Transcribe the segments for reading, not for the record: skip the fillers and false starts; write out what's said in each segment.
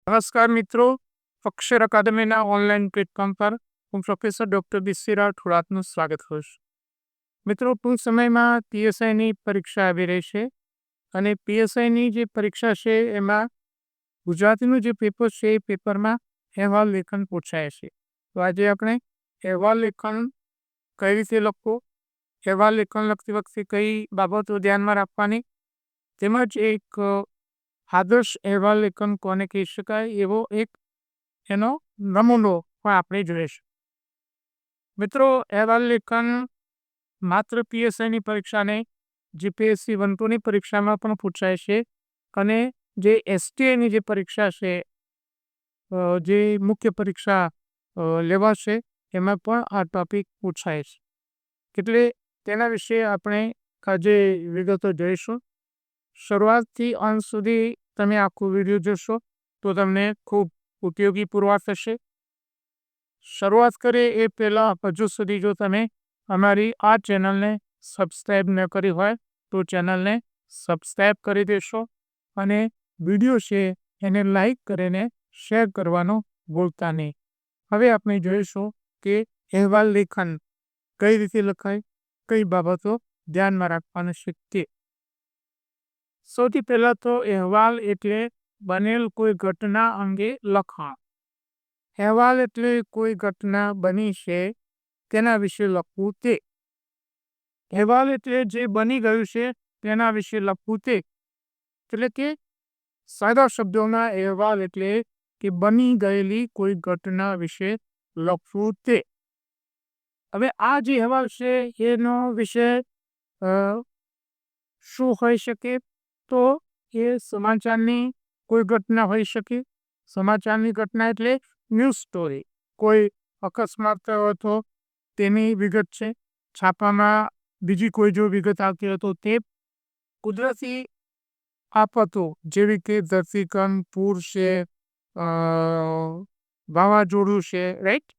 નમસ્કાર મિત્રો, અક્ષર અકાદમીના online platform પર હું પ્રોફેસર ડૉક્ટર બિસ્સી રાઠોડ આપનું સ્વાગત કરું છું. મિત્રો, ટૂંક સમયમાં પીએસઆઈની પરીક્ષા આવી રહી છે અને પીએસઆઈની જે પરીક્ષા છે એમાં ગુજરાતીનું જે પેપર છે એ પેપરમાં અહેવાલ લેખન પૂછાય છે. તો આજે આપણે અહેવાલ લેખન કઈ રીતે લખવું, અહેવાલ લેખન લખતી વખતે કઈ બાબતો ધ્યાનમાં રાખવાની, તેમજ એક આદર્શ અહેવાલ લેખન કોને કહી શકાય એવો એક એનો નમૂનો પણ આપણે જોઈશું. મિત્રો, અહેવાલ લેખન માત્ર પીએસઆઈની પરીક્ષા નહીં, જીપીએસસી 1-2ની પરીક્ષામાં પણ પૂછાય છે અને જે એસટીઆઈની જે પરીક્ષા છે, જે મુખ્ય પરીક્ષા લેવાશે એમાં પણ આ ટોપિક પૂછાય છે. એટલે તેના વિશે આપણે આજે વિગતો જોઈશું. શરૂઆતથી અંત સુધી તમે આખું વિડીયો જોશો તો તમને ખૂબ ઉપયોગી પુરવાર થશે. શરૂઆત કરીએ એ પહેલાં હજુ સુધી જો તમે અમારી આ ચેનલને સબસ્ક્રાઈબ ન કરી હોય તો ચેનલને સબસ્ક્રાઈબ કરી દેશો અને વિડીયો છે એને લાઈક કરીને શેર કરવાનું ભૂલતા નહીં. હવે આપણે જોઈશું કે અહેવાલ લેખન કઈ રીતે લખાય, કઈ બાબતો ધ્યાનમાં રાખવાની છે તે. સૌથી પહેલાં તો અહેવાલ એટલે બનેલ કોઈ ઘટના અંગે લખાણ. અહેવાલ એટલે કોઈ ઘટના બની છે તેના વિશે લખવું તે. અહેવાલ એટલે જે બની ગયું છે તેના વિશે લખવું તે. એટલે કે સાદા શબ્દોમાં અહેવાલ એટલે કે બની ગયેલી કોઈ ઘટના વિશે લખવું તે. હવે આ જે અહેવાલ છે એનો વિષય શું હોઈ શકે? તો એ સમાચારની કોઈ ઘટના હોઈ શકે. સમાચારની ઘટના એટલે ન્યૂઝ સ્ટોરી. કોઈ અકસ્માત થયો હતો તેની વિગત છે. છાપામાં બીજી કોઈ જો વિગત આવતી હોય તો તે. કુદરતી આફતો જેવી કે ધરતીકંપ, પૂર છે, વાવાઝોડું છે, રાઈટ.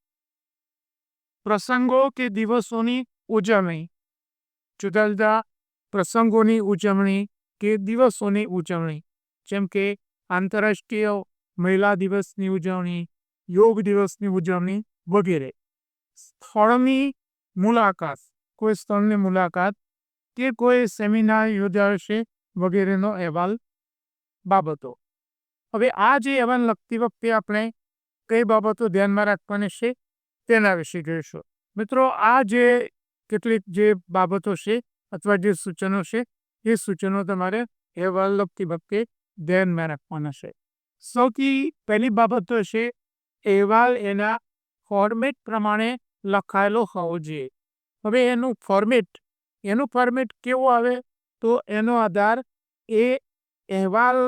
પ્રસંગો કે દિવસોની ઉજવણી, જુદા જુદા પ્રસંગોની ઉજવણી કે દિવસોની ઉજવણી, જેમ કે આંતરરાષ્ટ્રીય મહિલા દિવસની ઉજવણી, યોગ દિવસની ઉજવણી વગેરે. સ્થળની મુલાકાત, કોઈ સ્થળની મુલાકાત કે કોઈ સેમિનાર યોજાયો છે વગેરેનો અહેવાલ બાબતો. હવે આ જે અહેવાલ લખતી વખતે આપણે કઈ બાબતો ધ્યાનમાં રાખવાની છે તેના વિશે જોઈશું. મિત્રો, આ જે કેટલીક જે બાબતો છે અથવા જે સૂચનો છે એ સૂચનો તમારે અહેવાલ લખતી વખતે ધ્યાનમાં રાખવાના છે. સૌથી પહેલી બાબત તો છે અહેવાલ એના ફોર્મેટ પ્રમાણે લખાયેલો હોવો જોઈએ. હવે એનું ફોર્મેટ કેવું આવે તો એનો આધાર એ અહેવાલ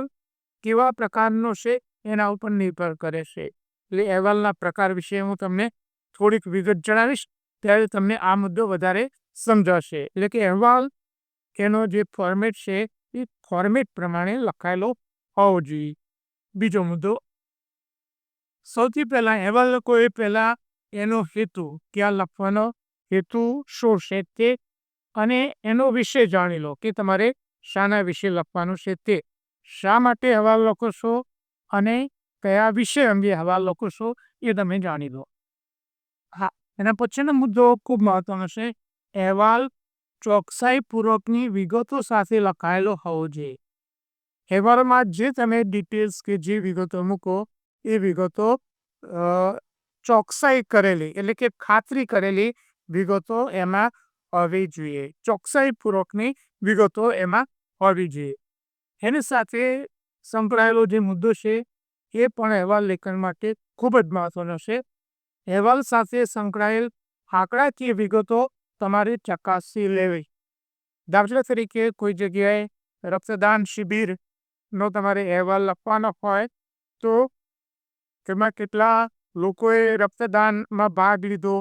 કેવા પ્રકારનો છે એના ઉપર નિર્ભર કરે છે. એટલે અહેવાલના પ્રકાર વિશે હું તમને થોડીક વિગત જણાવીશ ત્યારે તમને આ મુદ્દો વધારે સમજાશે. એટલે કે અહેવાલ એનો જે ફોર્મેટ છે એ ફોર્મેટ પ્રમાણે લખાયેલો હોવો જોઈએ. બીજો મુદ્દો, સૌથી પહેલાં અહેવાલ લખો એ પહેલાં એનો હેતુ, ક્યાં લખવાનો હેતુ શું છે તે, અને એનો વિષય જાણી લો કે તમારે શાના વિશે લખવાનું છે તે. શા માટે અહેવાલ લખો છો અને કયા વિષય અંગે અહેવાલ લખો છો એ તમે જાણી લો. હા, એના પછીનો મુદ્દો ખૂબ મહત્વનો છે. અહેવાલ ચોકસાઈપૂર્વકની વિગતો સાથે લખાયેલો હોવો જોઈએ. અહેવાલમાં જે તમે ડિટેલ્સ કે જે વિગતો મૂકો એ વિગતો ચોકસાઈ કરેલી એટલે કે ખાતરી કરેલી વિગતો એમાં હોવી જોઈએ. ચોકસાઈપૂર્વકની વિગતો એમાં હોવી જોઈએ. એની સાથે સંકળાયેલો જે મુદ્દો છે એ પણ અહેવાલ લેખન માટે ખૂબ જ મહત્વનો છે. અહેવાલ સાથે સંકળાયેલ આંકડાકીય વિગતો તમારે ચકાસી લેવી. દાખલા તરીકે કોઈ જગ્યાએ રક્તદાન શિબિરનો તમારે અહેવાલ લખવાનો હોય તો તેમાં કેટલા લોકોએ રક્તદાનમાં ભાગ લીધો,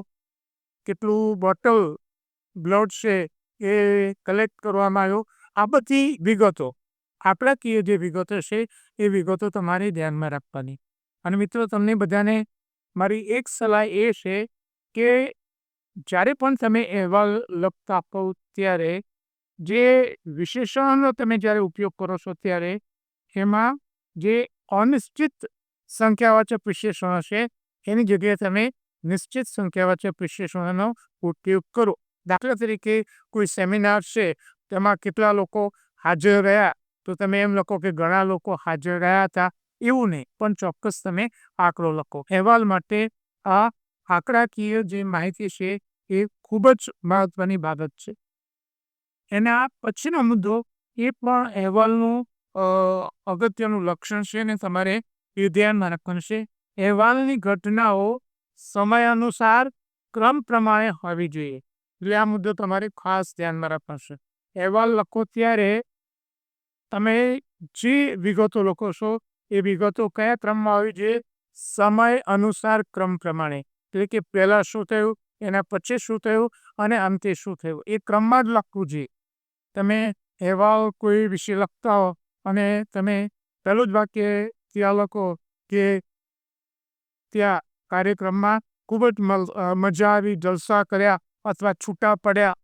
કેટલું બોટલ બ્લડ છે એ કલેક્ટ કરવામાં આવ્યો, આ બધી વિગતો, આંકડાકીય જે વિગતો છે એ વિગતો તમારે ધ્યાનમાં રાખવાની. અને મિત્રો, તમને બધાને મારી એક સલાહ એ છે કે જ્યારે પણ તમે અહેવાલ લખતા હો ત્યારે જે વિશેષણનો તમે જ્યારે ઉપયોગ કરો છો ત્યારે એમાં જે અનિશ્ચિત સંખ્યાવાચક વિશેષણો છે એની જગ્યાએ તમે નિશ્ચિત સંખ્યાવાચક વિશેષણોનો ઉપયોગ કરો. દાખલા તરીકે કોઈ સેમિનાર છે, તેમાં કેટલા લોકો હાજર રહ્યા, તો તમે એમ લખો કે ઘણા લોકો હાજર રહ્યા હતા. એવું નહીં, પણ ચોક્કસ તમે આંકડો લખો. અહેવાલ માટે આ આંકડાકીય જે માહિતી છે એ ખૂબ જ મહત્વની બાબત છે. એના પછીનો મુદ્દો એ પણ અહેવાલનું અગત્યનું લક્ષણ છે ને તમારે એ ધ્યાનમાં રાખવાનું છે. અહેવાલની ઘટનાઓ સમયાનુસાર ક્રમ પ્રમાણે હોવી જોઈએ. એટલે આ મુદ્દો તમારે ખાસ ધ્યાનમાં રાખવાનો છે. અહેવાલ લખો ત્યારે તમે જે વિગતો લખો છો એ વિગતો કયા ક્રમમાં હોવી જોઈએ? સમય અનુસાર ક્રમ પ્રમાણે. એટલે કે પહેલાં શું થયું, એના પછી શું થયું અને અંતે શું થયું, એ ક્રમમાં જ લખવું જોઈએ. તમે અહેવાલ કોઈ વિશે લખતા હો અને તમે પહેલું જ વાક્ય ત્યાં લખો કે ત્યાં કાર્યક્રમમાં ખૂબ જ મજા આવી, જલસા કર્યા અથવા છૂટા પડ્યા,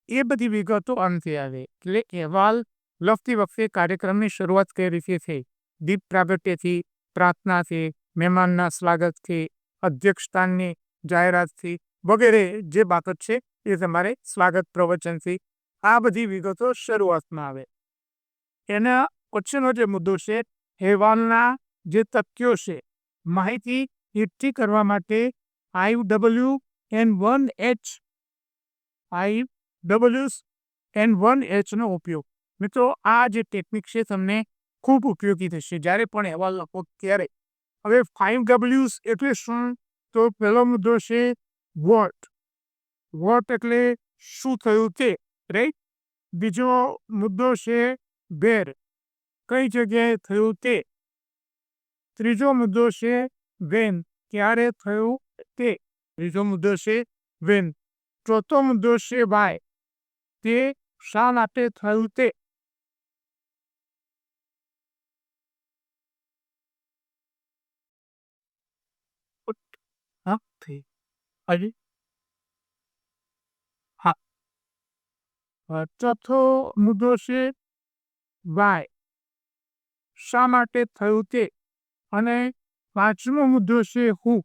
એ બધી વિગતો અંતે આવે. એટલે અહેવાલ લખતી વખતે કાર્યક્રમની શરૂઆત કઈ રીતે થઈ, દીપ પ્રાગટ્યથી, પ્રાર્થનાથી, મહેમાનના સ્વાગતથી, અધ્યક્ષસ્થાનની જાહેરાતથી વગેરે જે બાબત છે એ તમારે સ્વાગત પ્રવચનથી, આ બધી વિગતો શરૂઆતમાં આવે. એના પછીનો જે મુદ્દો છે, અહેવાલના જે તથ્યો છે, માહિતી એકઠી કરવા માટે IWN1H નો ઉપયોગ. મિત્રો, આ જે ટેકનિક છે તમને ખૂબ ઉપયોગી થશે જ્યારે પણ અહેવાલ લખો ત્યારે. હવે 5Ws એટલે શું? તો પહેલો મુદ્દો છે વોટ. વોટ એટલે શું થયું તે, રાઈટ. બીજો મુદ્દો છે વેર, કઈ જગ્યાએ થયું તે. ત્રીજો મુદ્દો છે વેન, ક્યારે થયું તે. ત્રીજો મુદ્દો છે વેન. ચોથો મુદ્દો છે વાય, તે શા માટે થયું તે. ચોથો મુદ્દો છે વાય, શા માટે થયું તે. અને પાંચમો મુદ્દો છે હુ,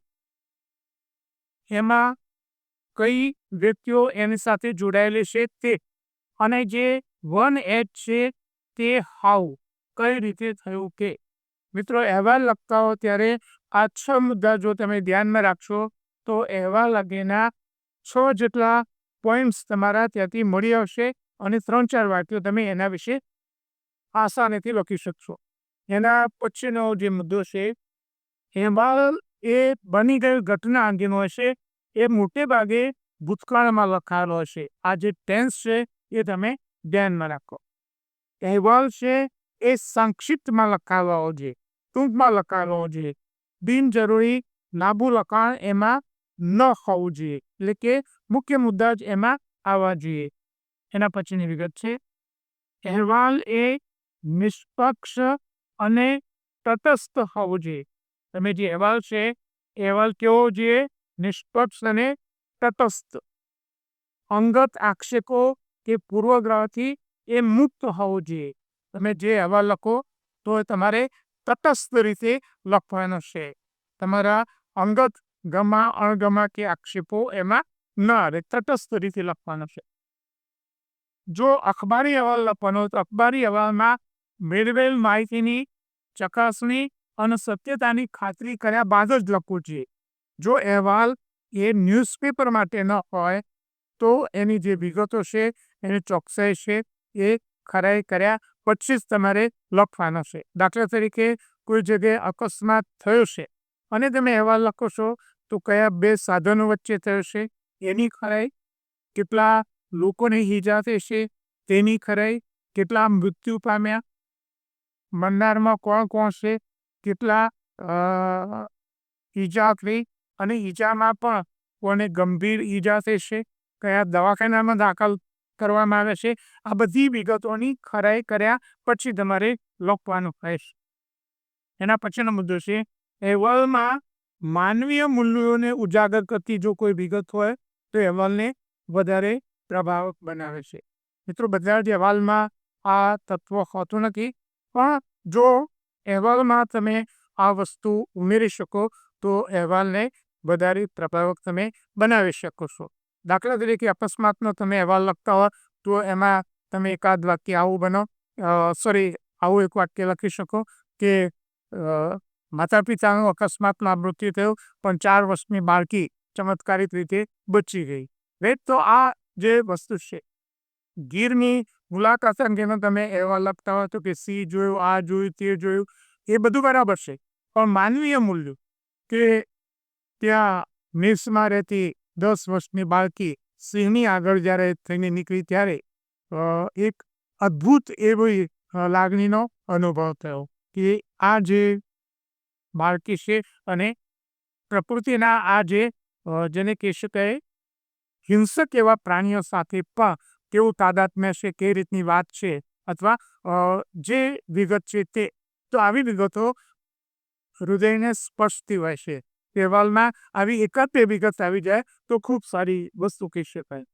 એમાં કઈ વ્યક્તિઓ એની સાથે જોડાયેલી છે તે. અને જે 1H છે તે હાઉ, કઈ રીતે થયું કે. મિત્રો, અહેવાલ લખતા હો ત્યારે આ 6 મુદ્દા જો તમે ધ્યાનમાં રાખશો તો અહેવાલ અંગેના 6 જેટલા પોઈન્ટ્સ તમારા ત્યાંથી મળી આવશે અને 3-4 વાક્યો તમે એના વિશે આસાનીથી લખી શકશો. એના પછીનો જે મુદ્દો છે, અહેવાલ એ બની ગયેલ ઘટના અંગેનો હશે. એ મોટે ભાગે ભૂતકાળમાં લખાયેલો હશે. આ જે ટેન્સ છે એ તમે ધ્યાનમાં રાખો. અહેવાલ છે એ સંક્ષિપ્તમાં લખાયેલો હોવો જોઈએ, ટૂંકમાં લખાયેલો હોવો જોઈએ. બિનજરૂરી લાંબુ લખાણ એમાં ન હોવું જોઈએ. એટલે કે મુખ્ય મુદ્દા જ એમાં આવવા જોઈએ. એના પછીની વિગત છે, અહેવાલ એ નિષ્પક્ષ અને તટસ્થ હોવો જોઈએ. તમે જે અહેવાલ છે, અહેવાલ કેવો જોઈએ? નિષ્પક્ષ અને તટસ્થ. અંગત આક્ષેપો કે પૂર્વગ્રહથી એ મુક્ત હોવો જોઈએ. તમે જે અહેવાલ લખો તો તમારે તટસ્થ રીતે લખવાનો છે. તમારા અંગત ગમા અણગમા કે આક્ષેપો એમાં ન આવે, તટસ્થ રીતે લખવાનો છે. જો અખબારી અહેવાલ લખવાનો તો અખબારી અહેવાલમાં મેળવેલ માહિતીની ચકાસણી અને સત્યતાની ખાતરી કર્યા બાદ જ લખવું જોઈએ. જો અહેવાલ એ ન્યૂઝપેપર માટે ન હોય તો એની જે વિગતો છે, એની ચોકસાઈ છે, એ ખરાઈ કર્યા પછી જ તમારે લખવાનો છે. દાખલા તરીકે કોઈ જગ્યાએ અકસ્માત થયો છે અને તમે અહેવાલ લખો છો તો કયા 2 સાધનો વચ્ચે થયો છે એની ખરાઈ, કેટલા લોકોને ઈજા થઈ છે તેની ખરાઈ, કેટલા મૃત્યુ પામ્યા, મરનારમાં કોણ કોણ છે, કેટલા ઈજા થઈ અને ઈજામાં પણ કોને ગંભીર ઈજા થઈ છે, કયા દવાખાનામાં દાખલ કરવામાં આવે છે. આ બધી વિગતોની ખરાઈ કર્યા પછી તમારે લખવાનું રહેશે. એના પછીનો મુદ્દો છે, અહેવાલમાં માનવીય મૂલ્યોને ઉજાગર કરતી જો કોઈ વિગત હોય તો અહેવાલને વધારે પ્રભાવક બનાવે છે. મિત્રો, બધા જ અહેવાલમાં આ તત્વ હોતું નથી, પણ જો અહેવાલમાં તમે આ વસ્તુ ઉમેરી શકો તો અહેવાલને વધારે પ્રભાવક તમે બનાવી શકો છો. દાખલા તરીકે અકસ્માતનો તમે અહેવાલ લખતા હો તો એમાં તમે એકાદ વાક્ય આવું આવું એક વાક્ય લખી શકો કે માતા પિતાનું અકસ્માતમાં મૃત્યુ થયું પણ 4 વર્ષની બાળકી ચમત્કારિક રીતે બચી ગઈ. રાઈટ, તો આ જે વસ્તુ છે ગીરની મુલાકાત અંગેનો તમે અહેવાલ લખતા હોય તો કે સિંહ જોયું, આ જોયું, તે જોયું, એ બધું બરાબર છે. પણ માનવીય મૂલ્યો કે ત્યાં મેષમાં રહેતી 10 વર્ષની બાળકી સિંહની આગળ જ્યારે થઈને નીકળી ત્યારે એક અદ્ભુત એવી લાગણીનો અનુભવ થયો કે આ જે બાળકી છે અને પ્રકૃતિના આ જેને કહી શકાય હિંસક એવા પ્રાણીઓ સાથે પણ કેવું તાદાત્મ્ય છે, કઈ રીતની વાત છે અથવા જે વિગત છે તે. તો આવી વિગતો હૃદયને સ્પર્શતી હોય છે. અહેવાલમાં આવી એકાદ બે વિગત આવી જાય તો ખૂબ સારી વસ્તુ કહી શકાય.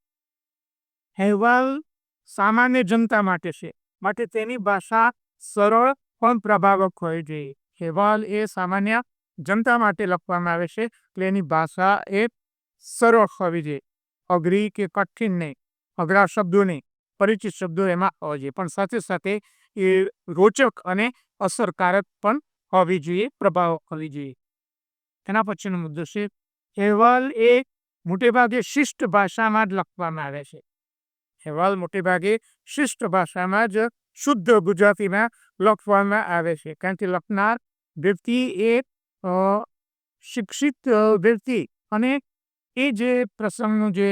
અહેવાલ સામાન્ય જનતા માટે છે, માટે તેની ભાષા સરળ પણ પ્રભાવક હોવી જોઈએ. અહેવાલ એ સામાન્ય જનતા માટે લખવામાં આવે છે એટલે એની ભાષા એ સરળ હોવી જોઈએ. અઘરી કે કઠિન નહીં, અઘરા શબ્દો નહીં, પરિચિત શબ્દો એમાં હોવા જોઈએ, પણ સાથે સાથે એ રોચક અને અસરકારક પણ હોવી જોઈએ, પ્રભાવક હોવી જોઈએ. એના પછીનો મુદ્દો છે અહેવાલ એ મોટે ભાગે શિષ્ટ ભાષામાં જ લખવામાં આવે છે. અહેવાલ મોટે ભાગે શિષ્ટ ભાષામાં જ શુદ્ધ ગુજરાતીમાં લખવામાં આવે છે, કારણ કે લખનાર વ્યક્તિ એ શિક્ષિત વ્યક્તિ અને એ જે પ્રસંગનું જે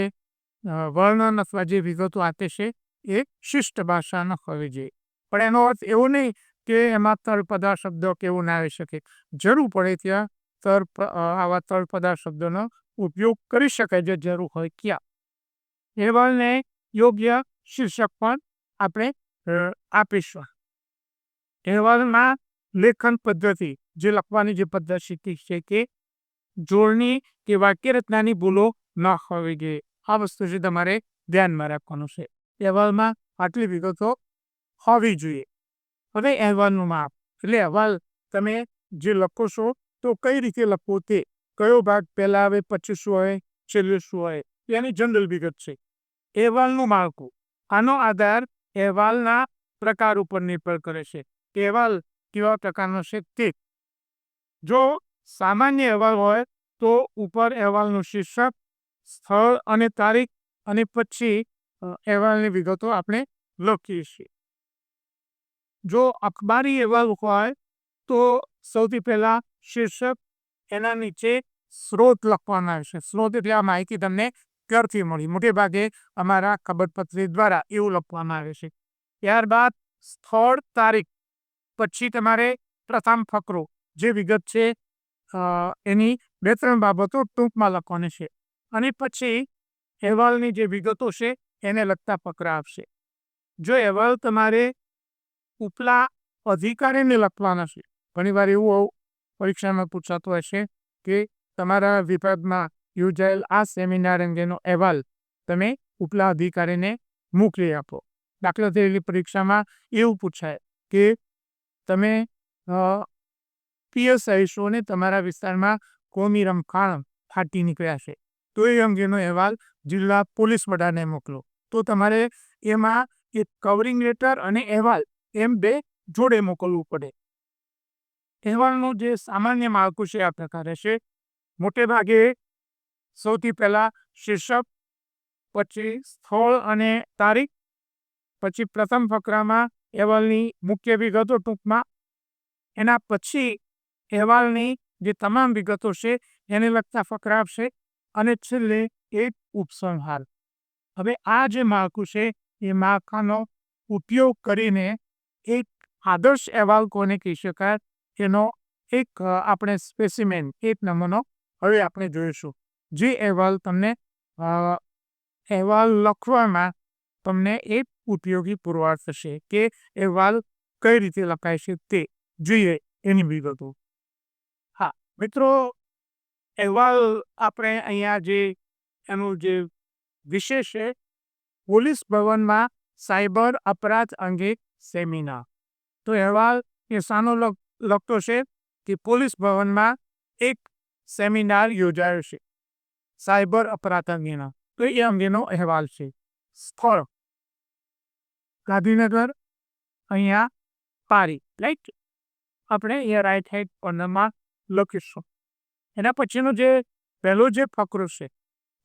વર્ણન અથવા જે વિગતો આપે છે એ શિષ્ટ ભાષામાં હોવી જોઈએ. પણ એનો અર્થ એવો નહીં કે એમાં તળપદા શબ્દો કેવું ના આવી શકે. જરૂર પડે ત્યાં આવા તળપદા શબ્દોનો ઉપયોગ કરી શકાય જે જરૂર હોય ત્યાં. અહેવાલને યોગ્ય શીર્ષક પણ આપણે આપીશું. અહેવાલમાં લેખન પદ્ધતિ જે લખવાની જે પદ્ધતિ છે કે જોડણી કે વાક્ય રચનાની ભૂલો ન હોવી જોઈએ. આ વસ્તુ છે તમારે ધ્યાનમાં રાખવાનું છે. અહેવાલમાં આટલી વિગતો હોવી જોઈએ. હવે અહેવાલનું માપ એટલે અહેવાલ તમે જે લખો છો તો કઈ રીતે લખવો તે, કયો ભાગ પહેલા આવે પછી શું હોય, છેલ્લે શું હોય, એની જનરલ વિગત છે. અહેવાલનું માળખું, આનો આધાર અહેવાલના પ્રકાર ઉપર નિર્ભર કરે છે. અહેવાલ કેવા પ્રકારનો છે તે. જો સામાન્ય અહેવાલ હોય તો ઉપર અહેવાલનું શીર્ષક, સ્થળ અને તારીખ અને પછી અહેવાલની વિગતો આપણે લખીએ છીએ. જો અખબારી અહેવાલ હોય તો સૌથી પહેલા શીર્ષક, એના નીચે સ્ત્રોત લખવામાં આવે છે. સ્ત્રોત એટલે આ માહિતી તમને ક્યારથી મળી, મોટે ભાગે અમારા ખબરપત્રી દ્વારા એવું લખવામાં આવે છે. ત્યારબાદ સ્થળ, તારીખ, પછી તમારે પ્રથમ ફકરો જે વિગત છે એની 2-3 બાબતો ટૂંકમાં લખવાની છે અને પછી અહેવાલની જે વિગતો છે એને લગતા ફકરા આપશે. જો અહેવાલ તમારે ઉપલા અધિકારીને લખવાના છે, ઘણીવાર એવું પરીક્ષામાં પૂછાતું હોય છે કે તમારા વિભાગમાં યોજાયેલ આ સેમિનાર અંગેનો અહેવાલ તમે ઉપલા અધિકારીને મોકલી આપો. દાખલા તરીકે પરીક્ષામાં એવું પૂછાય કે તમે પીએસઆઈ છો ને તમારા વિસ્તારમાં કોમી રમખાણ ફાટી નીકળ્યા છે તો એ અંગેનો અહેવાલ જિલ્લા પોલીસ વડાને મોકલો. તો તમારે એમાં એક કવરિંગ લેટર અને અહેવાલ એમ 2 જોડે મોકલવું પડે. અહેવાલનું જે સામાન્ય માળખું છે આ પ્રકારે છે. મોટે ભાગે સૌથી પહેલા શીર્ષક, પછી સ્થળ અને તારીખ, પછી પ્રથમ ફકરામાં અહેવાલની મુખ્ય વિગતો ટૂંકમાં, એના પછી અહેવાલની જે તમામ વિગતો છે એને લગતા ફકરા આપશે અને છેલ્લે એક ઉપસંહાર. હવે આ જે માળખું છે એ માળખાનો ઉપયોગ કરીને એક આદર્શ અહેવાલ કોને કહી શકાય એનો એક આપણે સ્પેસિમેન, એક નમૂનો હવે આપણે જોઈશું. જે અહેવાલ તમને અહેવાલ લખવામાં તમને એક ઉપયોગી પુરવાર થશે કે અહેવાલ કઈ રીતે લખાય છે તે જોઈએ એની વિગતો. હા મિત્રો, અહેવાલ આપણે અહીંયા જે એનું જે વિષય છે પોલીસ ભવનમાં સાયબર અપરાધ અંગે સેમિનાર. તો અહેવાલ એ શાનો લખતો છે કે પોલીસ ભવનમાં એક સેમિનાર યોજાયો છે સાયબર અપરાધ અંગેનો. તો એ અંગેનો અહેવાલ છે. સ્થળ ગાંધીનગર, અહીંયા પારી, રાઈટ. આપણે અહીંયા રાઈટ હેન્ડ કોર્નરમાં લખીશું. એના પછીનો જે પહેલો જે ફકરો છે,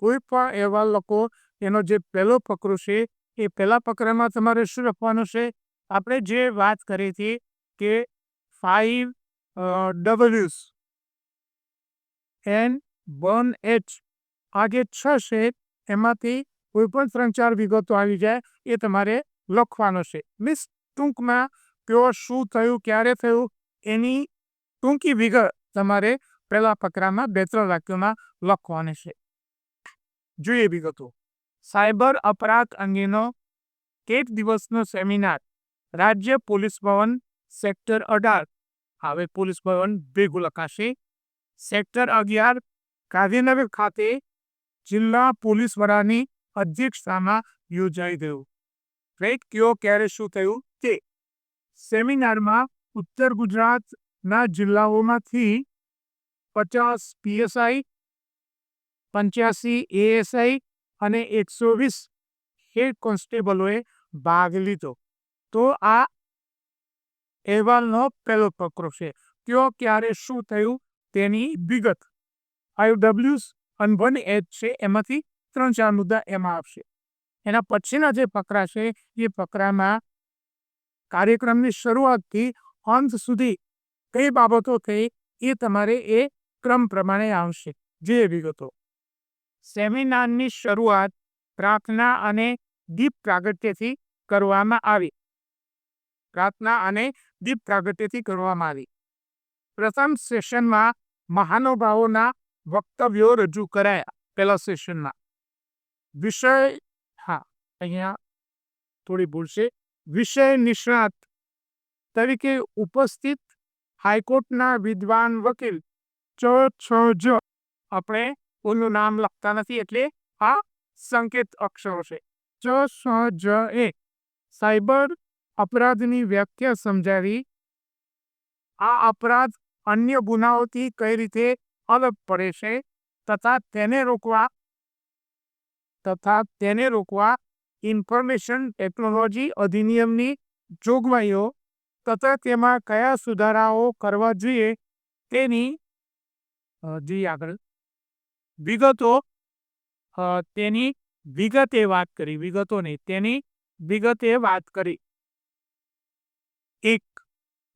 કોઈ પણ અહેવાલ લખો એનો જે પહેલો ફકરો છે એ પહેલા ફકરામાં તમારે શું લખવાનું છે? આપણે જે વાત કરી હતી કે 5 Ws and 1H, આ જે 6 છે એમાંથી કોઈ પણ 3-4 વિગતો આવી જાય એ તમારે લખવાનો છે. મીન્સ ટૂંકમાં કયો શું થયું, ક્યારે થયું એની ટૂંકી વિગત તમારે પહેલા ફકરામાં 2-3 વાક્યોમાં લખવાની છે. જોઈએ વિગતો. સાયબર અપરાધ અંગેનો એક દિવસનો સેમિનાર રાજ્ય પોલીસ ભવન સેક્ટર 18, હવે પોલીસ ભવન ભેગું લખાશે, સેક્ટર 11 ગાંધીનગર ખાતે જિલ્લા પોલીસ વડાની અધ્યક્ષતામાં યોજાઈ ગયું. રાઈટ. કયો ક્યારે શું થયું તે. સેમિનારમાં ઉત્તર ગુજરાતના જિલ્લાઓમાંથી 50 PSI, 85 ASI અને 120 હેડ કોન્સ્ટેબલોએ ભાગ લીધો. તો આ અહેવાલનો પહેલો ફકરો છે. કયો ક્યારે શું થયું તેની વિગત. 5 Ws અને 1H છે, એમાંથી 3-4 મુદ્દા એમાં આવશે. એના પછીના જે ફકરા છે એ ફકરામાં કાર્યક્રમની શરૂઆતથી અંત સુધી કઈ બાબતો થઈ એ તમારે એ ક્રમ પ્રમાણે આવશે. જે વિગતો. સેમિનારની શરૂઆત પ્રાર્થના અને દીપ પ્રાગટ્યથી કરવામાં આવી. પ્રથમ સેશનમાં મહાનુભાવોના વક્તવ્યો રજૂ કરાયા. પહેલા સેશનમાં વિષય અહીંયા થોડી ભૂલ છે. વિષય નિષ્ણાત તરીકે ઉપસ્થિત હાઈકોર્ટના વિદ્વાન વકીલ ચ. આપણે કોઈનું નામ લખતા નથી એટલે આ સંકેત અક્ષરો છે. ચ. એ સાયબર અપરાધની વ્યાખ્યા સમજાવી. આ અપરાધ અન્ય ગુનાઓથી કઈ રીતે અલગ પડે છે તથા તેને રોકવા ઇન્ફોર્મેશન ટેકનોલોજી અધિનિયમની જોગવાઈઓ તથા તેમાં કયા સુધારાઓ કરવા જોઈએ તેની વિગતો તેની વિગતે વાત કરી. વિગતો નહીં, તેની વિગતે વાત કરી. એક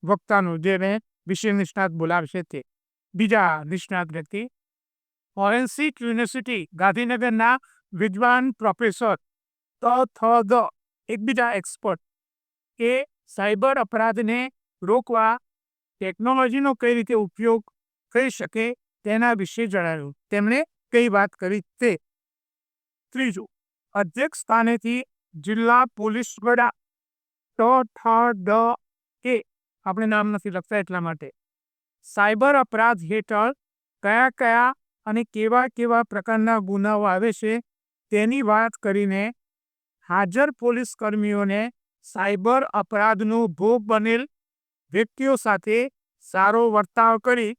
વક્તાનું જેને વિષય નિષ્ણાત બોલાવશે તે. બીજા નિષ્ણાત વ્યક્તિ ફોરેન્સિક યુનિવર્સિટી ગાંધીનગરના વિદ્વાન પ્રોફેસર એક બીજા એક્સપર્ટ એ સાયબર અપરાધને રોકવા ટેકનોલોજીનો કઈ રીતે ઉપયોગ થઈ શકે તેના વિશે જણાવ્યું. તેમણે કઈ વાત કરી તે. ત્રીજું, અધ્યક્ષ સ્થાનેથી જિલ્લા પોલીસ વડા કે આપણે નામ નથી લખતા એટલા માટે સાયબર અપરાધ હેઠળ કયા કયા અને કેવા કેવા પ્રકારના ગુનાઓ આવે છે તેની વાત કરીને હાજર પોલીસ કર્મીઓને સાયબર અપરાધનો ભોગ બનેલ વ્યક્તિઓ સાથે સારો વર્તાવ કરી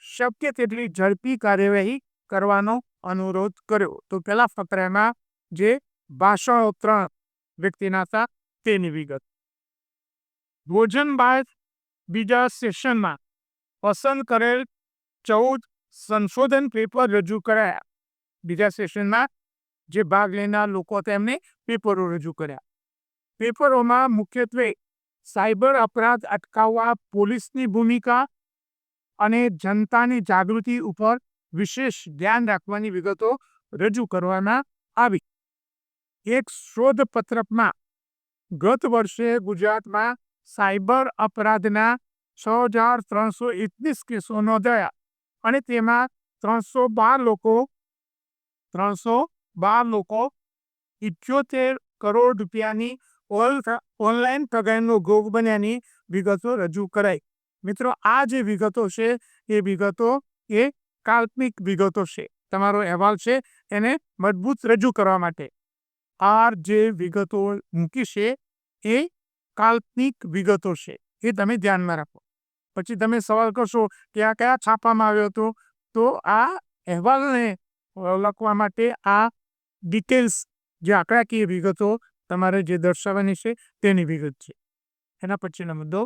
શક્ય તેટલી ઝડપી કાર્યવાહી કરવાનો અનુરોધ કર્યો. તો પહેલા ફકરામાં જે ભાષણો 3 વ્યક્તિના હતા તેની વિગત. ભોજન બાદ બીજા સેશનમાં પસંદ કરેલ 14 સંશોધન પેપર રજૂ કરાયા. બીજા સેશનમાં જે ભાગ લેનાર લોકો તેમને પેપરો રજૂ કર્યા. પેપરોમાં મુખ્યત્વે સાયબર અપરાધ અટકાવવા પોલીસની ભૂમિકા અને જનતાની જાગૃતિ ઉપર વિશેષ ધ્યાન રાખવાની વિગતો રજૂ કરવામાં આવી. એક શોધપત્રમાં ગત વર્ષે ગુજરાતમાં સાયબર અપરાધના 6,321 કેસો નોંધાયા અને તેમાં 312 લોકો 78 કરોડ રૂપિયાની ઓનલાઈન ઠગાઈનો ભોગ બન્યાની વિગતો રજૂ કરાઈ. મિત્રો, આ જે વિગતો છે એ વિગતો એ કાલ્પનિક વિગતો છે. તમારો અહેવાલ છે એને મજબૂત રજૂ કરવા માટે આ જે વિગતો મૂકી છે એ કાલ્પનિક વિગતો છે, એ તમે ધ્યાનમાં રાખો. પછી તમે સવાલ કરશો કે આ કયા છાપામાં આવ્યો હતો, તો આ અહેવાલને લખવા માટે આ ડિટેલ્સ, જે આંકડાકીય વિગતો તમારે જે દર્શાવવાની છે તેની વિગત છે. એના પછીનો મુદ્દો,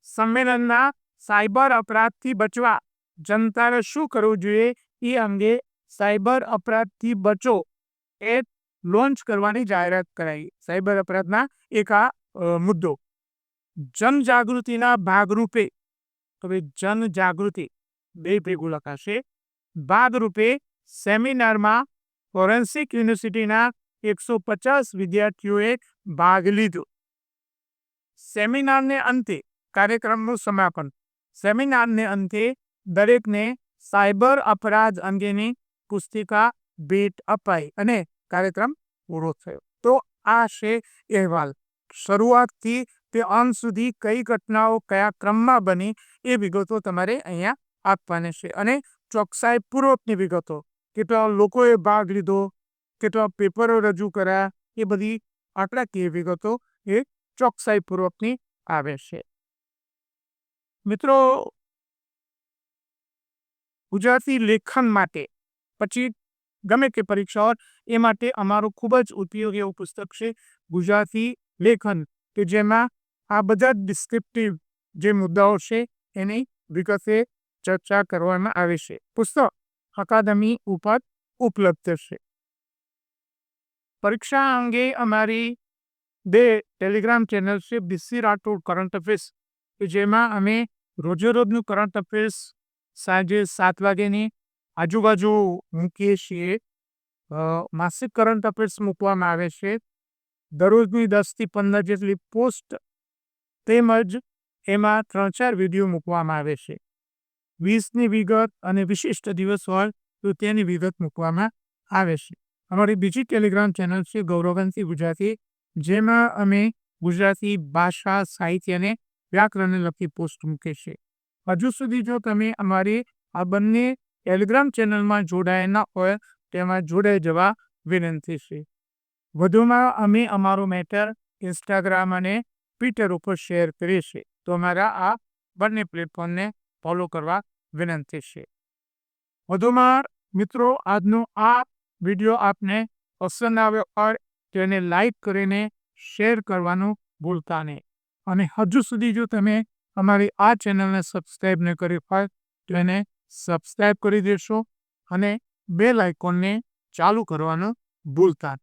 સંમેલનના સાયબર અપરાધથી બચવા જનતાએ શું કરવું જોઈએ એ અંગે સાયબર અપરાધથી બચો એ લોન્ચ કરવાની જાહેરાત કરાઈ. સાયબર અપરાધના એક આ મુદ્દો. જનજાગૃતિના ભાગરૂપે, હવે જનજાગૃતિ બે ભેગું લખાશે, ભાગરૂપે સેમિનારમાં ફોરેન્સિક યુનિવર્સિટીના 150 વિદ્યાર્થીઓએ ભાગ લીધો. સેમિનારને અંતે કાર્યક્રમનું સમાપન. સેમિનારને અંતે દરેકને સાયબર અપરાધ અંગેની પુસ્તિકા ભેટ અપાઈ અને કાર્યક્રમ પૂરો થયો. તો આ છે અહેવાલ. શરૂઆતથી તે અંત સુધી કઈ ઘટનાઓ કયા ક્રમમાં બની એ વિગતો તમારે અહીંયા આપવાની છે, અને ચોકસાઈપૂર્વકની વિગતો, કેટલા લોકોએ ભાગ લીધો, કેટલા પેપરો રજૂ કર્યા, એ બધી આંકડાકીય વિગતો એ ચોકસાઈપૂર્વકની આવે છે. મિત્રો, ગુજરાતી લેખન માટે પછી ગમે તે પરીક્ષા હોય એ માટે અમારું ખૂબ જ ઉપયોગી એવું પુસ્તક છે ગુજરાતી લેખન, કે જેમાં આ બધા ડિસ્ક્રિપ્ટિવ જે મુદ્દાઓ છે એની વિગતે ચર્ચા કરવામાં આવે છે. પુસ્તક અકાદમી ઉપર ઉપલબ્ધ છે. પરીક્ષા અંગે અમારી 2 ટેલિગ્રામ ચેનલ છે, બીસી રાઠોડ કરંટ અફેર્સ, કે જેમાં અમે રોજેરોજનું કરંટ અફેર્સ સાંજે 7 વાગ્યાની આજુબાજુ મૂકીએ છીએ. માસિક કરંટ અફેર્સ મૂકવામાં આવે છે. દરરોજની 10 થી 15 જેટલી પોસ્ટ, તેમજ એમાં 3-4 વિડીયો મૂકવામાં આવે છે. 20ની વિગત અને વિશિષ્ટ દિવસ હોય તો તેની વિગત મૂકવામાં આવે છે. અમારી બીજી ટેલિગ્રામ ચેનલ છે ગૌરવવંશી ગુજરાતી, જેમાં અમે ગુજરાતી ભાષા, સાહિત્ય અને વ્યાકરણને લગતી પોસ્ટ મૂકીએ છીએ. હજુ સુધી જો તમે અમારી આ બંને ટેલિગ્રામ ચેનલમાં જોડાયા ન હોય તેમાં જોડાઈ જવા વિનંતી છે. વધુમાં અમે અમારું મેટર ઇન્સ્ટાગ્રામ અને ટ્વિટર ઉપર શેર કરીએ છીએ, તો અમારા આ બંને પ્લેટફોર્મને ફોલો કરવા વિનંતી છે. વધુમાં મિત્રો, આજનો આ વિડીયો આપને પસંદ આવ્યો હોય તો એને લાઈક કરીને શેર કરવાનું ભૂલતા નહીં. અને હજુ સુધી જો તમે અમારી આ ચેનલને સબસ્ક્રાઈબ ન કરી હોય તો એને સબસ્ક્રાઈબ કરી દેશો અને બેલ આઇકોનને ચાલુ કરવાનું ભૂલતા નહીં.